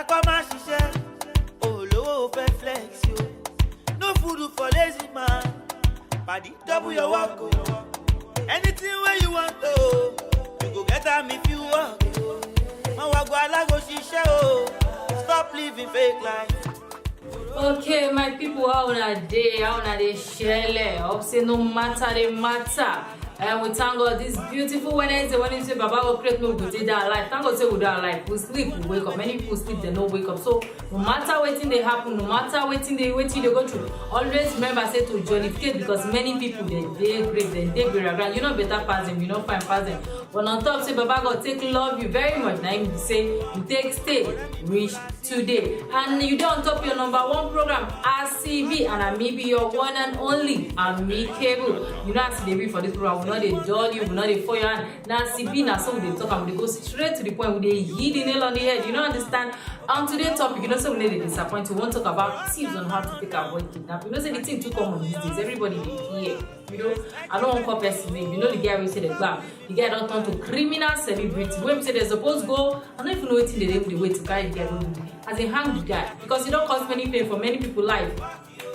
Aquama ṣiṣẹ́, olówó fẹ́ flex yo. No food for lazy man. Paddy, double your work. Anything where you want to, you go get am if you work. Stop living fake life. Okay, my people, how una dey share? Hope say no matter the matter. And we thank God this beautiful Wednesday when you say Baba will create no good day alive. Thank God say we don't alive. We sleep, we wake up. Many people sleep, they don't wake up. So no matter what they happen, no matter what they go through, always remember say to jollificate because many people they great, they great. You know better pass them, you know fine pass them. But on top say Baba God take love you very much. Now you say you take stay reach today. And you do on top your number one program RCB and I may be your one and only Amicable. You know how to be for this program. We know they dull you, we know they for your hand. Now CB now so they talk and they go straight to the point where they hit the nail on the head. You don't understand? On today's topic, you know, so we need to disappoint. We want to talk about tips on how to take avoid kidnapping. You know, say the thing too common these days. Everybody they hear. You know, I don't want to call person name. You know the guy we say the bam. The guy don't turn to criminal celebrity. When we say they're supposed to go, I don't even know what they do the way to carry the guy as they hang the guy because it don't cause many pain for many people life.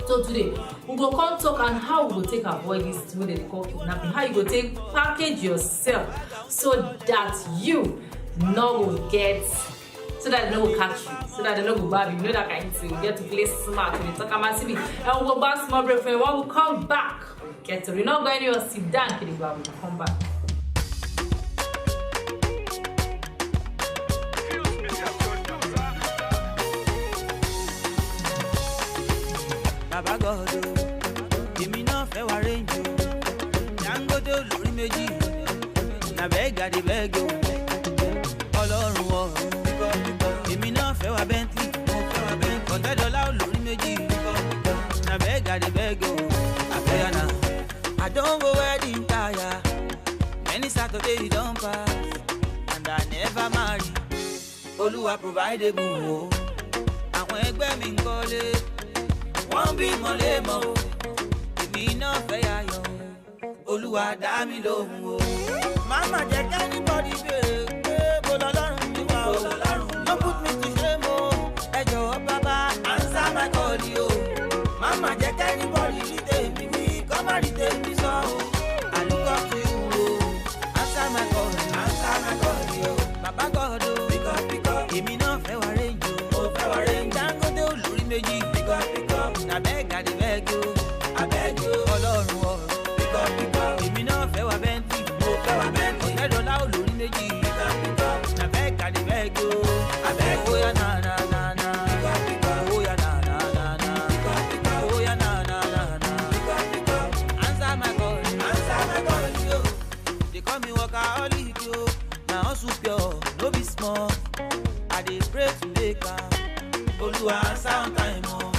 So today we go come talk on how we go take avoid this what they call kidnapping. How you go take package yourself so that you no will get. So that they don't catch you, so that they don't go bad. You know that kind of thing. You get to play smart. We talk about CB, and we'll go back small break. When we come back, get to. We're not going to sit down. We'll come back. Baba God, give me no fair arrange you. Jango do lori meji, na bega di bego. Ọlọ́run o. Èmi náà fẹ́ wá Bentley, $100 lórí méjì, na beg I dey beg o, abeg na. I don go wedding tire, many Saturday don pass, and I never marry. Olúwa provide a o, àwọn ẹgbẹ́ mi ń kọ́lé, wọ́n bí mọ́lẹ́mọ́ o, èmi náà fẹ́ yayọ̀ o, Olúwa dá mi lóhùn o. Mama jẹ́ kẹ́nìbọ̀dì bèrè pé bó lọ́lọ́run mi wà o. No put me to shame o, ẹ jọ̀wọ́ bàbá answer my call o. Mama jẹ́ kẹ́nìbọ̀dì rí tèmi wí, kọ́ má rí tèmi sọ o. I look up to you o, answer my call o. Bàbá God o, èmi náà fẹ́ wá range o. Dangote olórí méjì, na beg I dey beg o. Ọlọ́run ọ̀rọ̀, èmi náà fẹ́ wá Bentley, $100 olórí méjì, na beg I dey beg o. Oya na na na na, oya na na na na, oya na na na na. Answer my call yo. They call me workaholic yo, na hustle pure, no be small. I dey pray to make am, Olúwa answer on time o.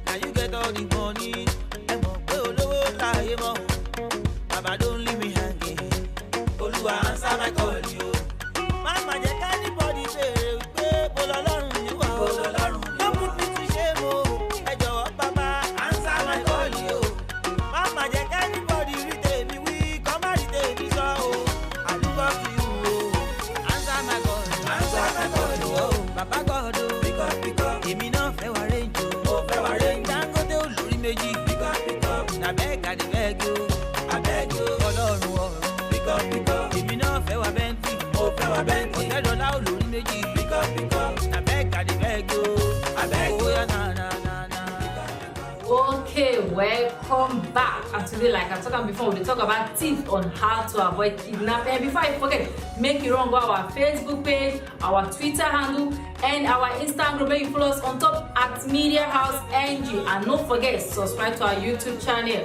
Now you get all the money, ẹ mọ̀ pé olówó láyé mọ́ o. Baba don't leave me hanging, Olúwa answer my call yo. Mama jẹ́ kẹ́nìbọ̀dì bèrè pé bó lọ́lọ́run mi wà o. No put me to shame o, ẹ jọ̀wọ́ bàbá answer my call yo. Mama jẹ́ kẹ́nìbọ̀dì rí tèmi wí, kọ́ má rí tèmi sọ o. I look up to you o, answer my call yo. Baba God o, èmi náà fẹ́ wá range o. Dangote olórí méjì, na beg I dey beg o. Ọlọ́run ọ̀rọ̀, èmi náà fẹ́ wá Bentley, $100 olórí méjì, na beg I dey beg o. Oya na na na na. Okay, welcome back. And today, like I talked before, we talk about tips on how to avoid kidnapping. And before I forget, make you run go our Facebook page, our Twitter handle, and our Instagram. Make you follow us on top at Media House NG. And don't forget, subscribe to our YouTube channel.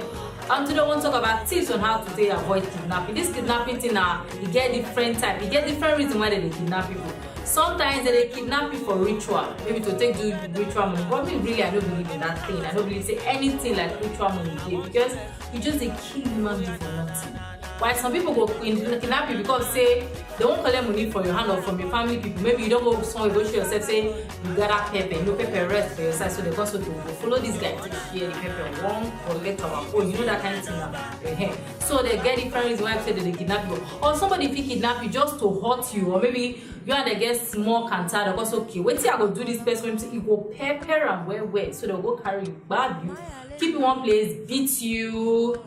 And today, I want to talk about tips on how to avoid kidnapping. This kidnapping thing now, you get different type, you get different reasons why they kidnap people. Sometimes they kidnap you for ritual, maybe to take do ritual money. But me really, I don't believe in that thing. I don't believe say anything like ritual money because you just a kill human being for nothing. Why some people go kidnap you because say they won't collect money from your hand or from your family people. Maybe you don't go somewhere, go show yourself, say you got that pepper, no pepper rest for your side, so they also to follow this guy to share the pepper, one collect our own, you know that kind of thing now. So they get different reasons why they kidnap you. Or somebody if kidnap you just to hurt you, or maybe you and they get small cancer, because okay, wait till I go do this person, you go pepper and wear, so they'll go carry you, bad you, keep you in one place, beat you.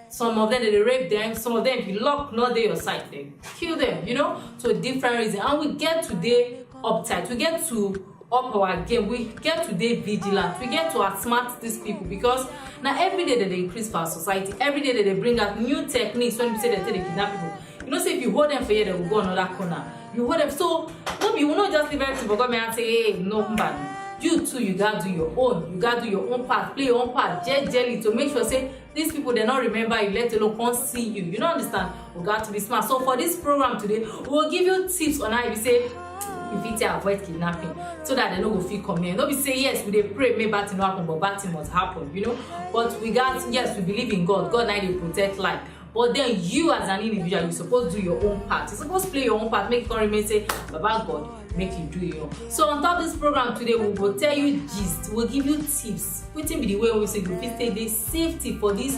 Some of them they rape them, some of them if you lock not there your side, they kill them, you know, so different reasons. And we get today uptight, we get to up our game, we get today vigilant, we get to outsmart these people, because now every day that they increase for our society, every day that they bring out new techniques when we say they kidnap people. You know, say if you hold them for here, they will go another corner. You hold them, so no, you will not just leave everything for government and say, hey, no, man. You too, you gotta do your own. You gotta do your own part, play your own part, jelly to make sure say these people they not remember you, let alone can't see you. You don't understand? We got to be smart. So for this program today, we'll give you tips on how you say if you avoid kidnapping, so that they don't go feel come here. Don't be say yes, we they pray, may bad thing not happen, but bad thing must happen, you know. But we got yes, we believe in God. God now they protect life. But then you as an individual, you're supposed to do your own part. You're supposed to play your own part, make it remain say, Baba God, make you do your own. So on top of this program today, we will tell you gist, we'll give you tips. Waiting be the way we say you fit stay the safety for this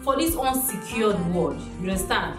unsecured world. You understand?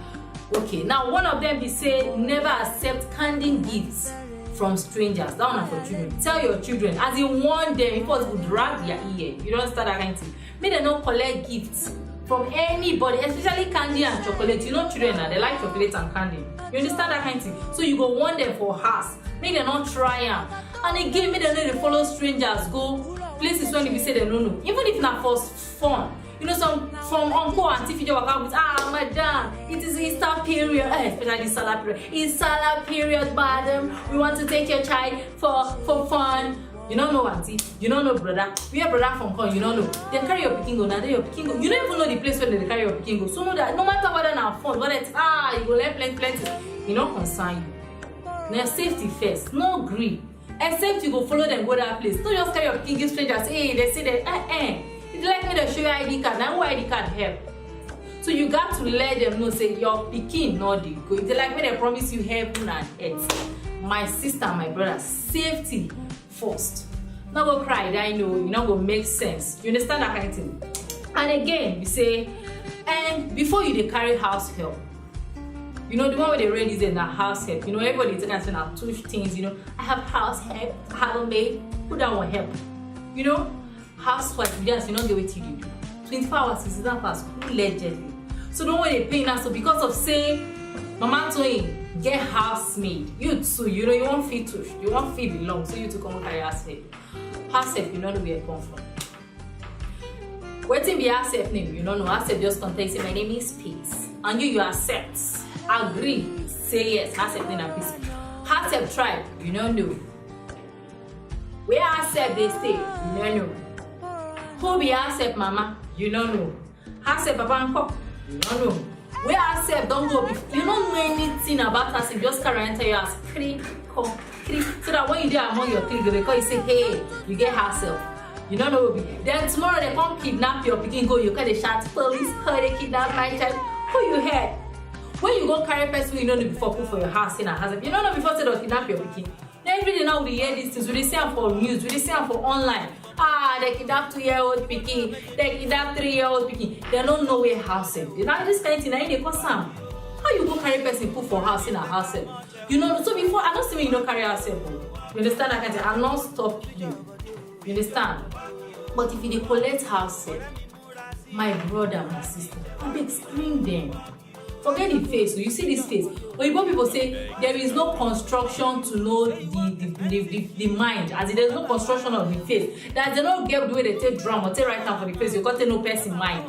Okay, now one of them be say never accept handing gifts from strangers. That one for children. Tell your children, as you warn them, if possible, drag their ear. You don't start that kind of thing. Make them not collect gifts from anybody, especially candy and chocolate. You know children now, they like chocolate and candy. You understand that kind of thing? So you go warn them for house. Make them not try them. And again, make them know they follow strangers, go places when they say they don't know. Even if not for fun. You know, some from uncle and auntie walk out with, madam, it is Easter period, especially salad period. It's salad period, madam. We want to take your child for fun. You don't know auntie, you don't know brother. We have brother from corn, you don't know. They carry your pikin go, now they your pikin go. You don't even know the place where they carry your pikin go. So know that no matter whether now fun, whether it's you go learn plenty, you don't concern you. Now safety first, no greed. Except you go follow them, go that place. Don't just carry your pikin, give strangers, hey, they say that, It's like me to show you ID card, now who ID card help? So you got to let them know, say your pikin not the go. It's like me they promise you heaven and earth. My sister, my brother, safety first. Not go cry, I know, you not go make sense. You understand that kind of thing? And again, we say, and before you they carry house help. You know, the one where they read is in a house help. You know, everybody is going to say now two things, you know, I have house help, I have a maid, who that one help? You know, housewife, yes, you know the way you do. 24 hours, 67 hours, who allegedly. So don't worry, they pay now. So because of saying, Mama Toyin, get housemaid. You too, you know, you won't feel touch, you won't feel belong, so you to come carry house help. House help, you don't know where it come from. Waiting be house help name, you don't know. House help just contains say my name is Peace. And you accept, agree, say yes, house help name and Peace. House help tribe, you don't know. Where house help they stay, you don't know. Who be house help mama, you don't know. House help papa and pop, you don't know. Where herself don't go before. You don't know anything about herself, just carry enter your house. So that when you do among your clique, they call you say, hey, you get herself. You don't know. Then tomorrow they come kidnap your pikin, go, you can't shout, police, they kidnap my child. Who you heard? When you go carry person you don't know before put for your house in a house. You don't know before say they'll kidnap your pikin. Then every day now we hear these things, we see them for news, we see them for online. They kidnap 2-year-old pikin, they kidnap 3-year-old pikin. They don't know where house is. You know this kind of thing, they call some. How you go carry person put for house in a house? You know, so before I don't see me you don't carry house. You understand that kind of thing? I'll not stop you. You understand? But if you collect house, my brother, my sister, I beg scream them. Forget the face. So you see this face. When people say there is no construction to know the mind, as in there's no construction of the face. That they don't get the way they take drum or take right hand for the face. You got to know person mind.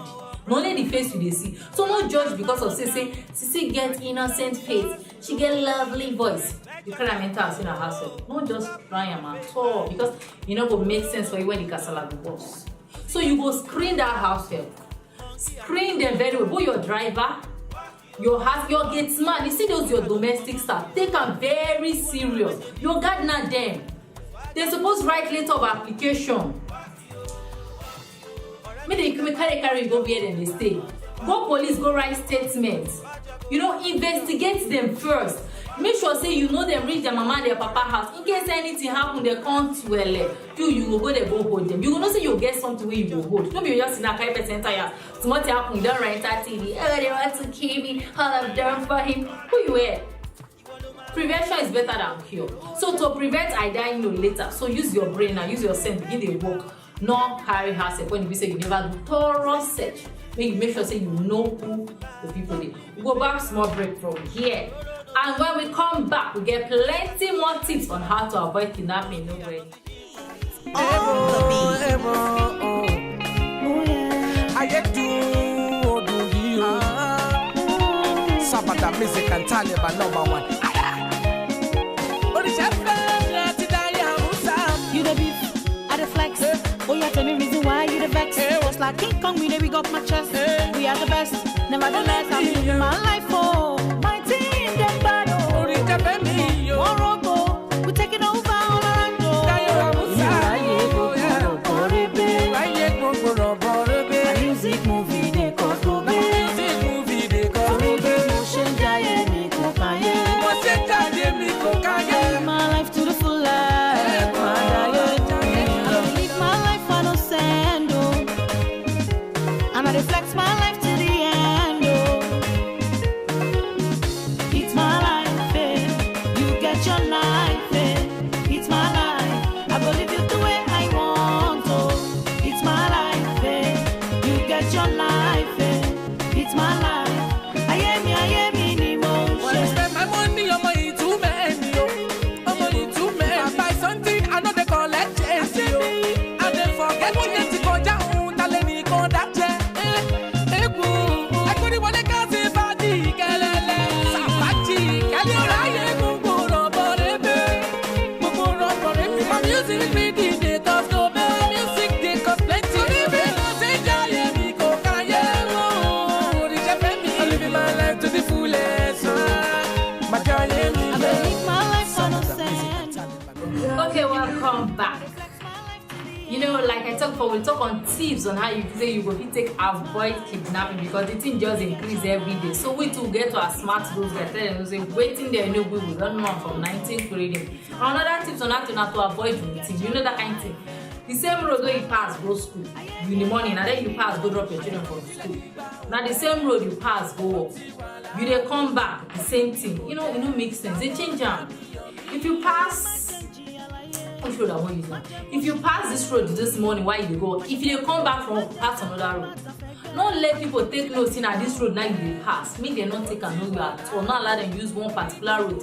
Not only the face you they see. So no judge because of say Sissy get innocent face. She get lovely voice. You can't mental house in her house. Not just try am at all because you know go make sense for you when the castle be boss. So you go screen that house help. Screen them very well. Both your driver, your house, your gate man. You see those your domestic staff. Take them very serious. Your gardener them. They're supposed to write letter of application. Maybe they carry go where them they stay. go police, go write statements. Investigate them first. Make sure say you know them reach their mama and their papa house. In case anything happen, they come to you go there, go hold them. You know say you get something where you go hold. Don't be just in a kind of center here. Something happen, you don't rent that TV. Oh, they want to kill me. All I've done for him. Who you are? Prevention is better than cure. So to prevent I die later. So use your brain and use your sense. Begin the work. Not carry herself when you say you never do thorough search. Make sure say you know who the people are. We go back small break from here. And when we come back, we get plenty more tips on how to avoid kidnapping. No way. I get to Sabata music and Taliban #1. You the beef, I the flex. Oh, yeah, tell me reason why you the vex. Just like King Kong, we got my chest. We are the best. Nevertheless, I'm living my life for my team. Them battle. Morocco, we taking over all around. Music movie, they call my life to the fullest. Live my life for no sand, and I reflect my life to the end. It's my life, you get your life. It's my life, I go live it the way I want. It's my life, you get your life. It's my life, I am in emotion. When I spend my money on my too many, I buy something, I know they collect change, and then forget what they go down, tell me go that I couldn't want to cast a party, my music really they cost no music they cost plenty. I'm living my life to the fullest. My joy I live my life for no sand. Okay, welcome back. Like I talked before, we talk on tips on how you say you go take avoid kidnapping because the thing just increase every day. So we too get to our smart rules. They tell them say waiting there no we don't know from 19th grade. Another tips on how to avoid routine. That kind of thing. The same road where you pass go school in the morning and then you pass go drop your children from school. Now the same road you pass go work. You then come back the same thing. It don't make sense. They change them. If you pass. Which road I want use now? If you pass this road this morning, why you go? If you come back from pass another road, don't let people take notes in this road now you pass. Make them not take a note at or not allow them use one particular road.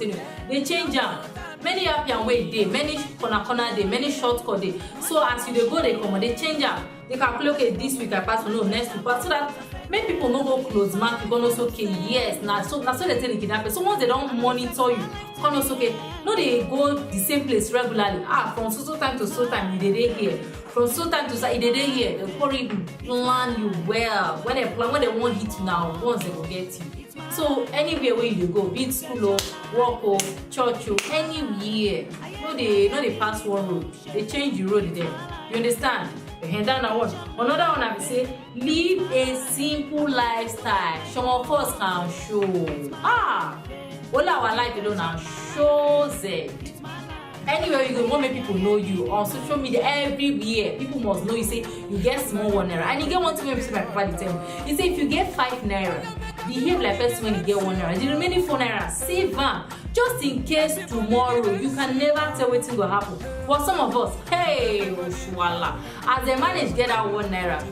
They change them. Many happy and wait day, many corner day, many shortcut day. So as you they go, they come, they change them. They calculate okay, this week I pass no next week, but so that many people no go close mark. You gonna say okay, yes, now so they tell the kidnapper. So once they don't monitor you, gonna say okay, no they go the same place regularly. From so time to so time they here. From so time to so they here. They probably plan you well. When they want hit you now, once they go get you. So anywhere where you go, be it school or work or church or anywhere, no they pass one road. They change the road there. You understand? Another one I will say, live a simple lifestyle. Some of us can show. All our life alone now shows it. Anywhere you go, more many people know you on social media everywhere. People must know you say you get small 1 naira. And you get one thing when my papa tell me. He say if you get 5 naira, behave like person when you get 1 naira. The remaining 4 naira, save them. Just in case tomorrow, you can never tell what will happen. For some of us, hey, Oshwala, as they manage get that 1 naira,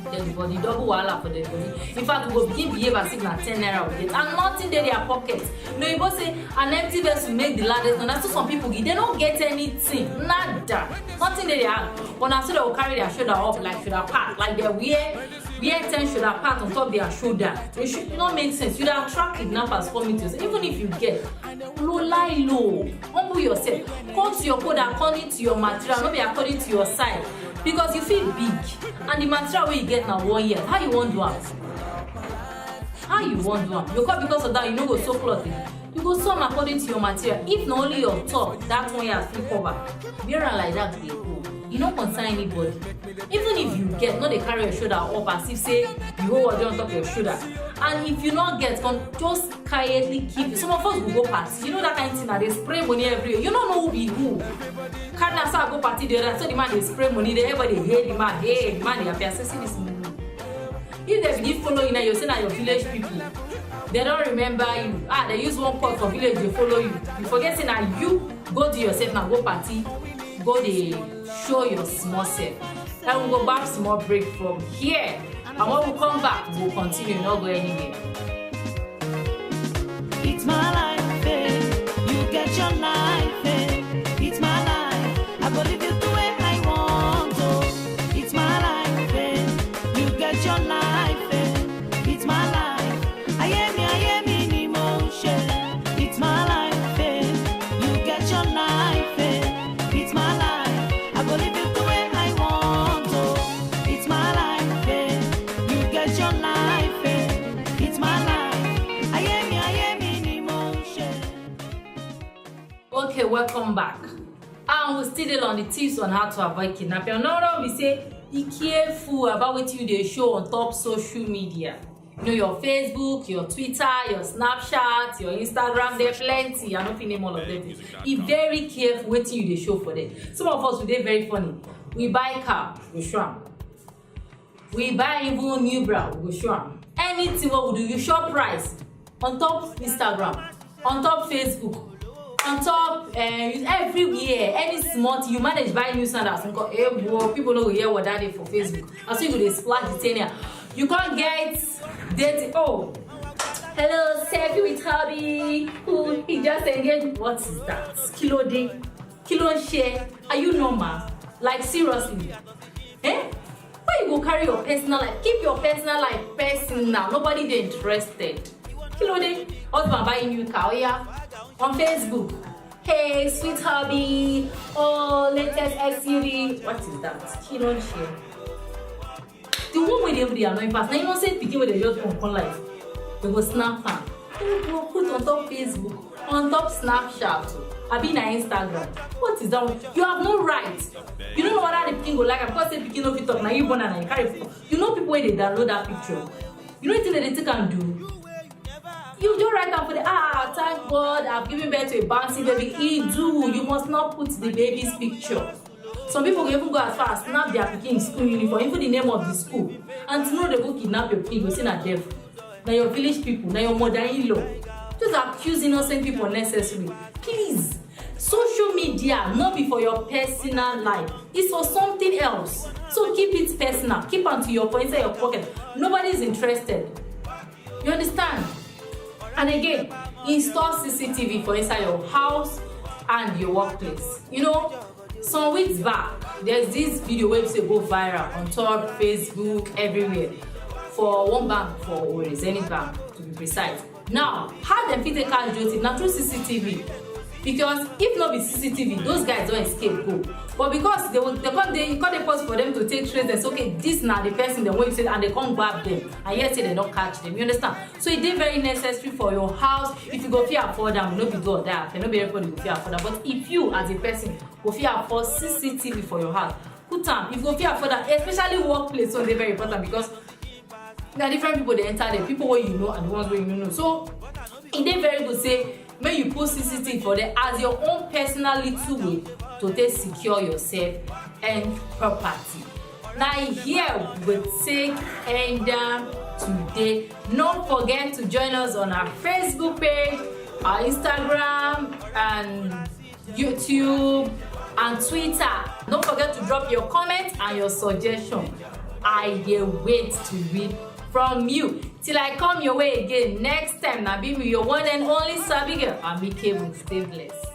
the body double wala for the body. In fact, we go begin behave as if na 10 naira we get, and nothing in their pockets. You both say an empty vessel make the ladders. No, that's some people they don't get anything, nada, nothing in their hand. When I say they will carry their shoulder up like shoulder pad, like they wear 10 shoulder pads on top their shoulder. It should not make sense. You don't attract kidnappers coming to you. Even if you get lie low, humble yourself, cut your code according to your material, not be according to your size. Because you feel big and the material where you get now 1 year, how you want to do it? How you want to do it? Because of that, you know go so clothing. You go some according to your material. If not only your top, that 1 year feel cover. Wear like that they go. e no concern anybody. Even if you get, no dey carry your shoulder up as if say the whole world dey on top your shoulder. And if you no get, just quietly keep it. Some of us go party, you know that kind of thing na dey spray money everywhere. You no know who be who. Carry na go party the other, so the man dey spray money, everybody hate the man, hey, the man dey appear, say see this money. If they begin follow you now, you say na your village people. They don't remember you. They use one code for village, they follow you. You forget say now you go to yourself now, go party, go they show your small self. Then we'll go back small break from here. And when we come back, we'll continue, not go anywhere. It's my life, you get your life, it's my life, I believe you the way I want to. It's my life, you get your life, it's my life. I am in emotion. It's my life, you get your life, it's my life. I believe you the way I want to. It's my life, you get your life, it's my life. I am in emotion. Okay, welcome back. And we're still on the tips on how to avoid kidnapping. Now we say be careful about what you they show on top social media. You know, your Facebook, your Twitter, your Snapchat, your Instagram, there plenty. I don't think name all of them. Be very careful what you they show for them. Some of us today very funny. We buy car, we show them. We buy even new bra, we go show them. Anything what we do, you show price on top Instagram, on top Facebook, on top everywhere. Any smart you manage buy new sandals. People know hear what that is for Facebook. And so you go they splash the thing here. You can't get dating. Oh, hello, selfie with hubby. Who he just engaged. What is that? Kilo day, kilo share. Are you normal? Like seriously? Why you go carry your personal life? Keep your personal life personal. Nobody they interested. Kilo day. Husband buying new car. Oh, yeah. On Facebook. Hey, sweet hubby. Oh, latest SUV. What is that? Kilo share. The one way they annoying pass. Now you know say pikin wey they just come life. They go snap am. They go put on top Facebook, on top Snapchat, abi na Instagram. What is that one? You have no right. You don't know whether the pikin go like am because say pikin no fit talk. Now you born and you carry photo. You know people wey they download that picture. You know anything that they take and do. You just write down for the thank God I've given birth to a bouncy baby. You must not put the baby's picture. Some people even go as far as snap their pikin school uniform, even the name of the school. And to know they go kidnap your pikin, go say na devil. Now your village people, now your mother-in-law. Just accuse innocent people unnecessarily. Please, social media not be for your personal life. It's for something else. So keep it personal. Keep onto your point inside your pocket. Nobody is interested. You understand? And again, install CCTV for inside your house and your workplace. You know, some weeks back, there's this video where say go viral on top Facebook, everywhere, for one bank for Owerri, Zenith Bank to be precise. Now, how them fit take catch it? Now through CCTV, because if not be CCTV, those guys don't escape go. But because they can't pause for them to take trace and say, okay, this now the person they want to say, and they can't grab them, and yet say they don't catch them. You understand? So it is very necessary for your house. If you go fear afford them, no be God that cannot be everybody go fear afford them. But if you as a person go fear afford CCTV for your house, put them. If you go fear afford them, especially workplace, so they're very important because there are different people they enter there, people where you know and the ones where you don't know. So it is very good say when you put CCTV for them as your own personal little way to take secure yourself and property. Now here we take end today. Don't forget to join us on our Facebook page, our Instagram and YouTube and Twitter. Don't forget to drop your comments and your suggestion. I wait to read from you. Till I come your way again next time. Now be with your one and only Sabi girl. I'm Cable. Stay blessed.